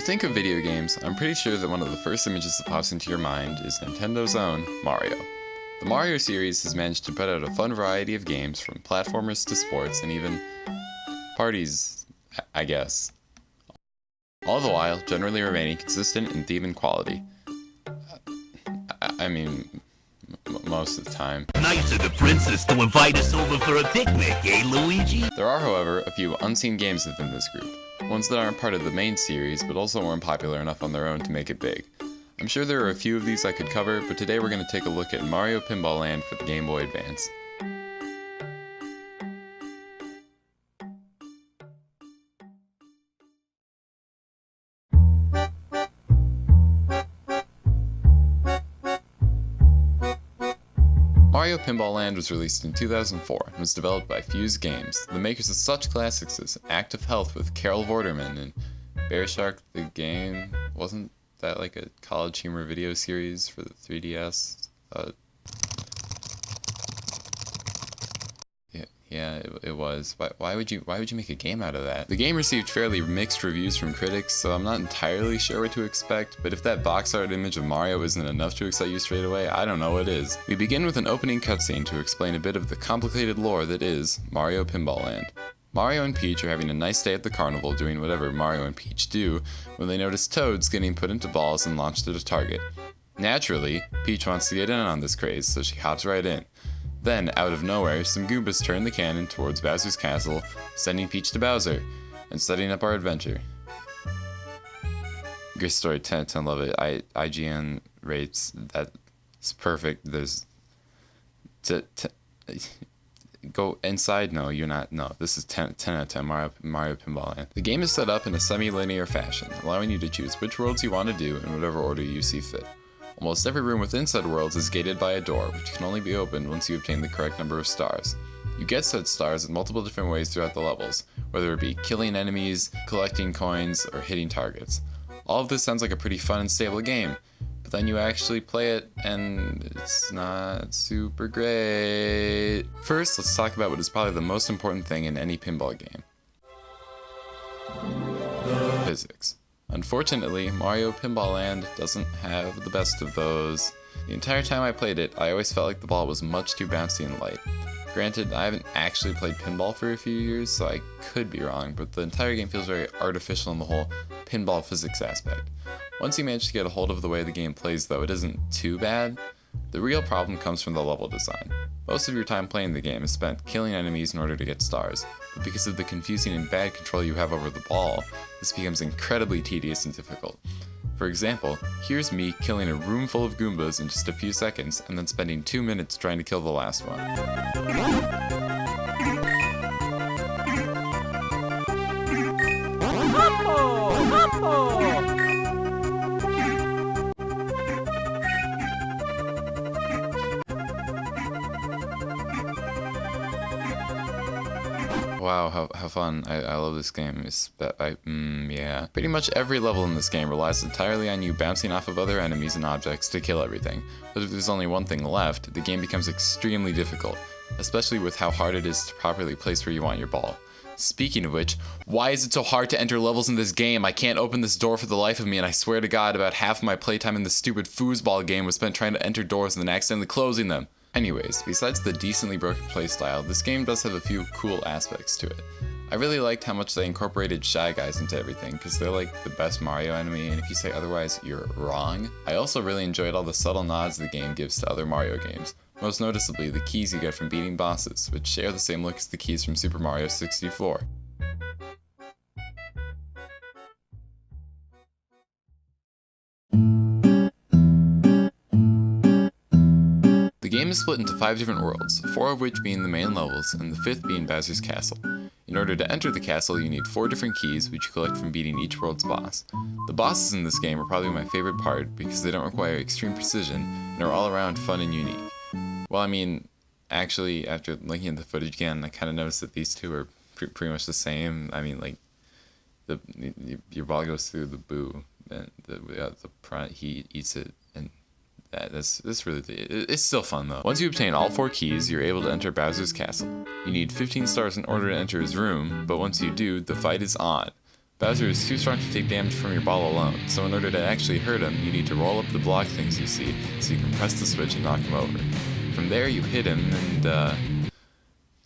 think of video games, I'm pretty sure that one of the first images that pops into your mind is Nintendo's own Mario. The Mario series has managed to put out a fun variety of games, from platformers to sports and even parties, I guess. All the while generally remaining consistent in theme and quality. I mean, most of the time. Nice of the princess to invite us over for a picnic, eh, Luigi? There are, however, a few unseen games within this group. Ones that aren't part of the main series, but also weren't popular enough on their own to make it big. I'm sure there are a few of these I could cover, but today we're going to take a look at Mario Pinball Land for the Game Boy Advance. Mario Pinball Land was released in 2004 and was developed by Fuse Games, the makers of such classics as Act of Health with Carol Vorderman and Bear Shark the Game. Wasn't that like a college humor video series for the 3DS? Yeah, it was. Why would you make a game out of that? The game received fairly mixed reviews from critics, so I'm not entirely sure what to expect, but if that box art image of Mario isn't enough to excite you straight away, I don't know what is. We begin with an opening cutscene to explain a bit of the complicated lore that is Mario Pinball Land. Mario and Peach are having a nice day at the carnival doing whatever Mario and Peach do when they notice toads getting put into balls and launched at a target. Naturally, Peach wants to get in on this craze, so she hops right in. Then, out of nowhere, some Goombas turn the cannon towards Bowser's castle, sending Peach to Bowser, and setting up our adventure. Great story, 10 out of 10, love it. IGN rates, that's perfect. There's... Go inside? No, you're not. No, this is 10 out of 10, Mario Pinball Land. The game is set up in a semi-linear fashion, allowing you to choose which worlds you want to do in whatever order you see fit. Almost every room within said worlds is gated by a door, which can only be opened once you obtain the correct number of stars. You get said stars in multiple different ways throughout the levels, whether it be killing enemies, collecting coins, or hitting targets. All of this sounds like a pretty fun and stable game, but then you actually play it and it's not super great. First, let's talk about what is probably the most important thing in any pinball game. Physics. Unfortunately, Mario Pinball Land doesn't have the best of those. The entire time I played it, I always felt like the ball was much too bouncy and light. Granted, I haven't actually played pinball for a few years, so I could be wrong, but the entire game feels very artificial in the whole pinball physics aspect. Once you manage to get a hold of the way the game plays, though, it isn't too bad. The real problem comes from the level design. Most of your time playing the game is spent killing enemies in order to get stars, but because of the confusing and bad control you have over the ball, this becomes incredibly tedious and difficult. For example, here's me killing a room full of Goombas in just a few seconds, and then spending 2 minutes trying to kill the last one. Wow, how fun. I love this game. Yeah. Pretty much every level in this game relies entirely on you bouncing off of other enemies and objects to kill everything. But if there's only one thing left, the game becomes extremely difficult, especially with how hard it is to properly place where you want your ball. Speaking of which, why is it so hard to enter levels in this game? I can't open this door for the life of me, and I swear to God, about half of my playtime in this stupid foosball game was spent trying to enter doors and then accidentally closing them. Anyways, besides the decently broken playstyle, this game does have a few cool aspects to it. I really liked how much they incorporated Shy Guys into everything, because they're like the best Mario enemy, and if you say otherwise, you're wrong. I also really enjoyed all the subtle nods the game gives to other Mario games, most noticeably the keys you get from beating bosses, which share the same look as the keys from Super Mario 64. The game is split into 5 different worlds, 4 of which being the main levels, and the 5th being Bowser's Castle. In order to enter the castle, you need 4 different keys, which you collect from beating each world's boss. The bosses in this game are probably my favorite part, because they don't require extreme precision, and are all around fun and unique. Well, I mean, actually, after looking at the footage again, I kind of noticed that these two are pretty much the same. I mean, like, your ball goes through the boo, and he eats it, and that's really, it's still fun though. Once you obtain all 4 keys, you're able to enter Bowser's castle. You need 15 stars in order to enter his room, but once you do, the fight is on. Bowser is too strong to take damage from your ball alone, so in order to actually hurt him, you need to roll up the block things you see, so you can press the switch and knock him over. From there, you hit him, and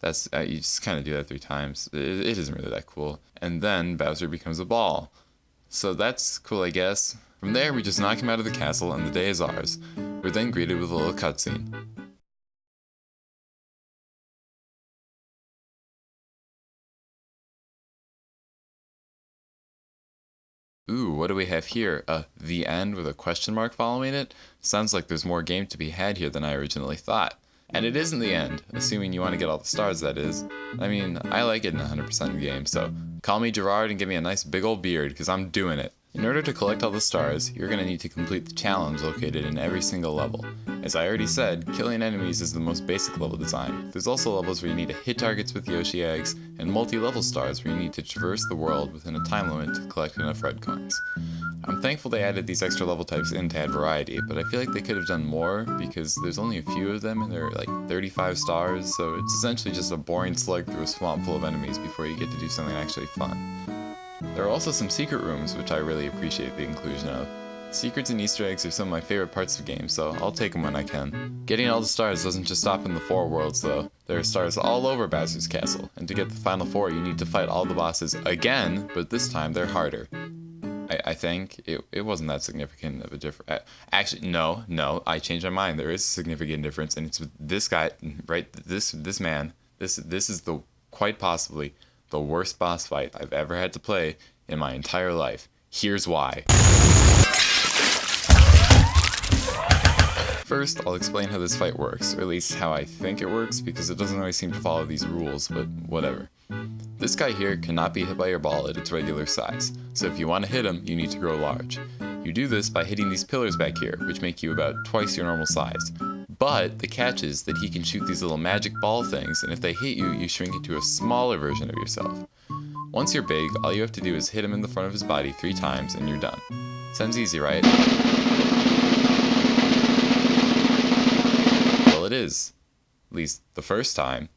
that's you just kind of do that 3 times. It isn't really that cool. And then Bowser becomes a ball. So that's cool, I guess. From there, we just knock him out of the castle, and the day is ours. We're then greeted with a little cutscene. Ooh, what do we have here? The end with a question mark following it? Sounds like there's more game to be had here than I originally thought. And it isn't the end, assuming you want to get all the stars, that is. I mean, I like it in 100% of the game, so call me Gerard and give me a nice big old beard, because I'm doing it. In order to collect all the stars, you're going to need to complete the challenge located in every single level. As I already said, killing enemies is the most basic level design. There's also levels where you need to hit targets with Yoshi eggs, and multi-level stars where you need to traverse the world within a time limit to collect enough red coins. I'm thankful they added these extra level types in to add variety, but I feel like they could have done more because there's only a few of them and they're like 35 stars, so it's essentially just a boring slug through a swamp full of enemies before you get to do something actually fun. There are also some secret rooms, which I really appreciate the inclusion of. Secrets and Easter eggs are some of my favorite parts of games, so I'll take them when I can. Getting all the stars doesn't just stop in the 4 worlds though. There are stars all over Bowser's castle, and to get the final 4 you need to fight all the bosses again, but this time they're harder. I think it wasn't that significant of a difference. Actually, no, I changed my mind. There is a significant difference, and it's with this guy, right? This man. This is the quite possibly the worst boss fight I've ever had to play in my entire life. Here's why. First, I'll explain how this fight works, or at least how I think it works, because it doesn't always seem to follow these rules, but whatever. This guy here cannot be hit by your ball at its regular size, so if you want to hit him, you need to grow large. You do this by hitting these pillars back here, which make you about twice your normal size. But the catch is that he can shoot these little magic ball things, and if they hit you, you shrink into a smaller version of yourself. Once you're big, all you have to do is hit him in the front of his body 3 times, and you're done. Sounds easy, right? Well, it is. At least the first time.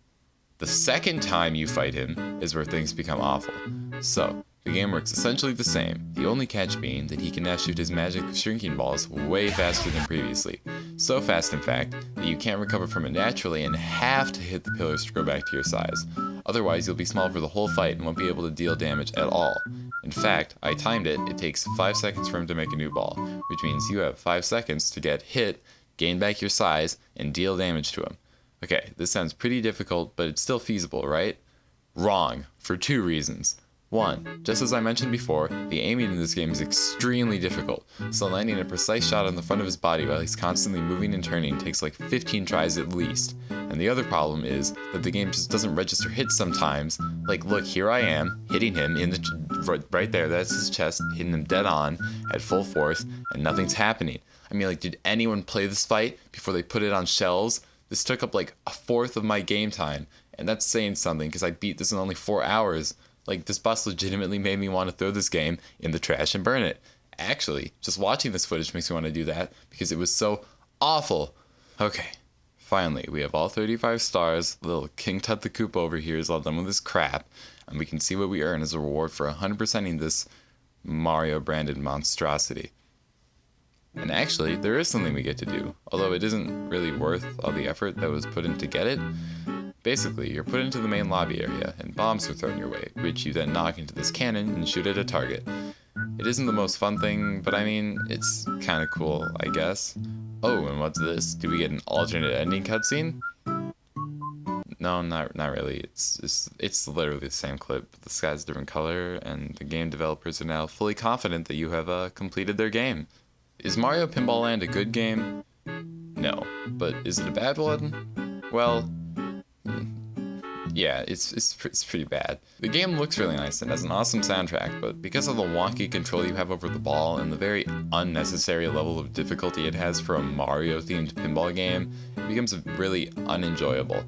The second time you fight him is where things become awful. So, the game works essentially the same, the only catch being that he can now shoot his magic shrinking balls way faster than previously. So fast, in fact, that you can't recover from it naturally and have to hit the pillars to grow back to your size. Otherwise, you'll be small for the whole fight and won't be able to deal damage at all. In fact, I timed it, it takes 5 seconds for him to make a new ball, which means you have 5 seconds to get hit, gain back your size, and deal damage to him. Okay, this sounds pretty difficult, but it's still feasible, right? Wrong, for 2 reasons. 1, just as I mentioned before, the aiming in this game is extremely difficult, so landing a precise shot on the front of his body while he's constantly moving and turning takes like 15 tries at least. And the other problem is that the game just doesn't register hits sometimes. Like, look, here I am, hitting him in the right there, that's his chest, hitting him dead on, at full force, and nothing's happening. I mean, like, did anyone play this fight before they put it on shelves? This took up like a 1/4 of my game time, and that's saying something because I beat this in only 4 hours. Like, this boss legitimately made me want to throw this game in the trash and burn it. Actually, just watching this footage makes me want to do that because it was so awful. Okay, finally, we have all 35 stars. Little King Tut the Koopa over here is all done with his crap, and we can see what we earn as a reward for 100%ing this Mario-branded monstrosity. And actually, there is something we get to do, although it isn't really worth all the effort that was put in to get it. Basically, you're put into the main lobby area, and bombs are thrown your way, which you then knock into this cannon and shoot at a target. It isn't the most fun thing, but I mean, it's kinda cool, I guess. Oh, and what's this? Do we get an alternate ending cutscene? No, not really. It's literally the same clip, but the sky's a different color, and the game developers are now fully confident that you have completed their game. Is Mario Pinball Land a good game? No. But is it a bad one? Well, yeah, it's pretty bad. The game looks really nice and has an awesome soundtrack, but because of the wonky control you have over the ball and the very unnecessary level of difficulty it has for a Mario-themed pinball game, it becomes really unenjoyable.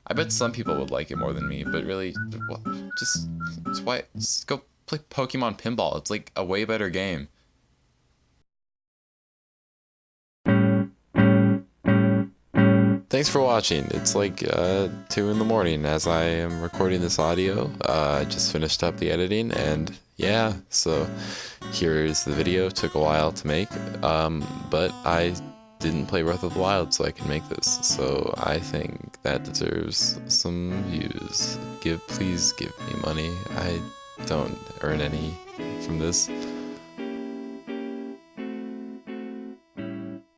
I bet some people would like it more than me, but really, well, just go play Pokemon Pinball. It's like a way better game. thanks for watching. It's like 2 in the morning as I am recording this audio. I just finished up the editing, and yeah, so here's the video. Took a while to make, but I didn't play Breath of the Wild, so I can make this. So I think that deserves some views. Please give me money. I don't earn any from this.